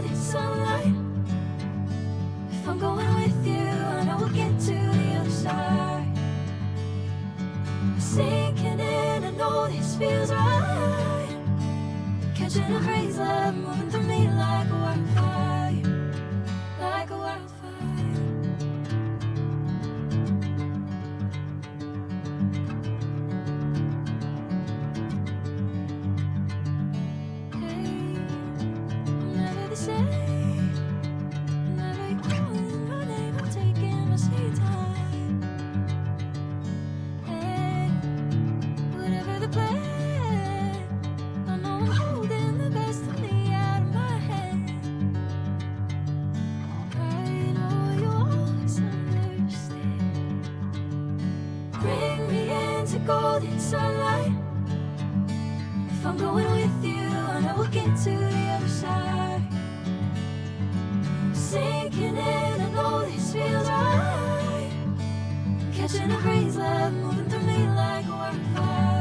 golden sunlight. If I'm going with you, I know we'll get to the other side. Sinking in, I know this feels right. Catching a crazy love, moving through me like a wildfire, like a wildfire. Hey, I'm never the same. Whenever you're calling my name, I'm taking my sweet time. Hey, whatever the plan, I know I'm holding the best of me out of my hand. I know you always understand. Bring me into golden sunlight. If I'm going with you, I know we'll get to the other side. Sinking in, I know this feels right. Catching a crazy love, moving through me like a wildfire.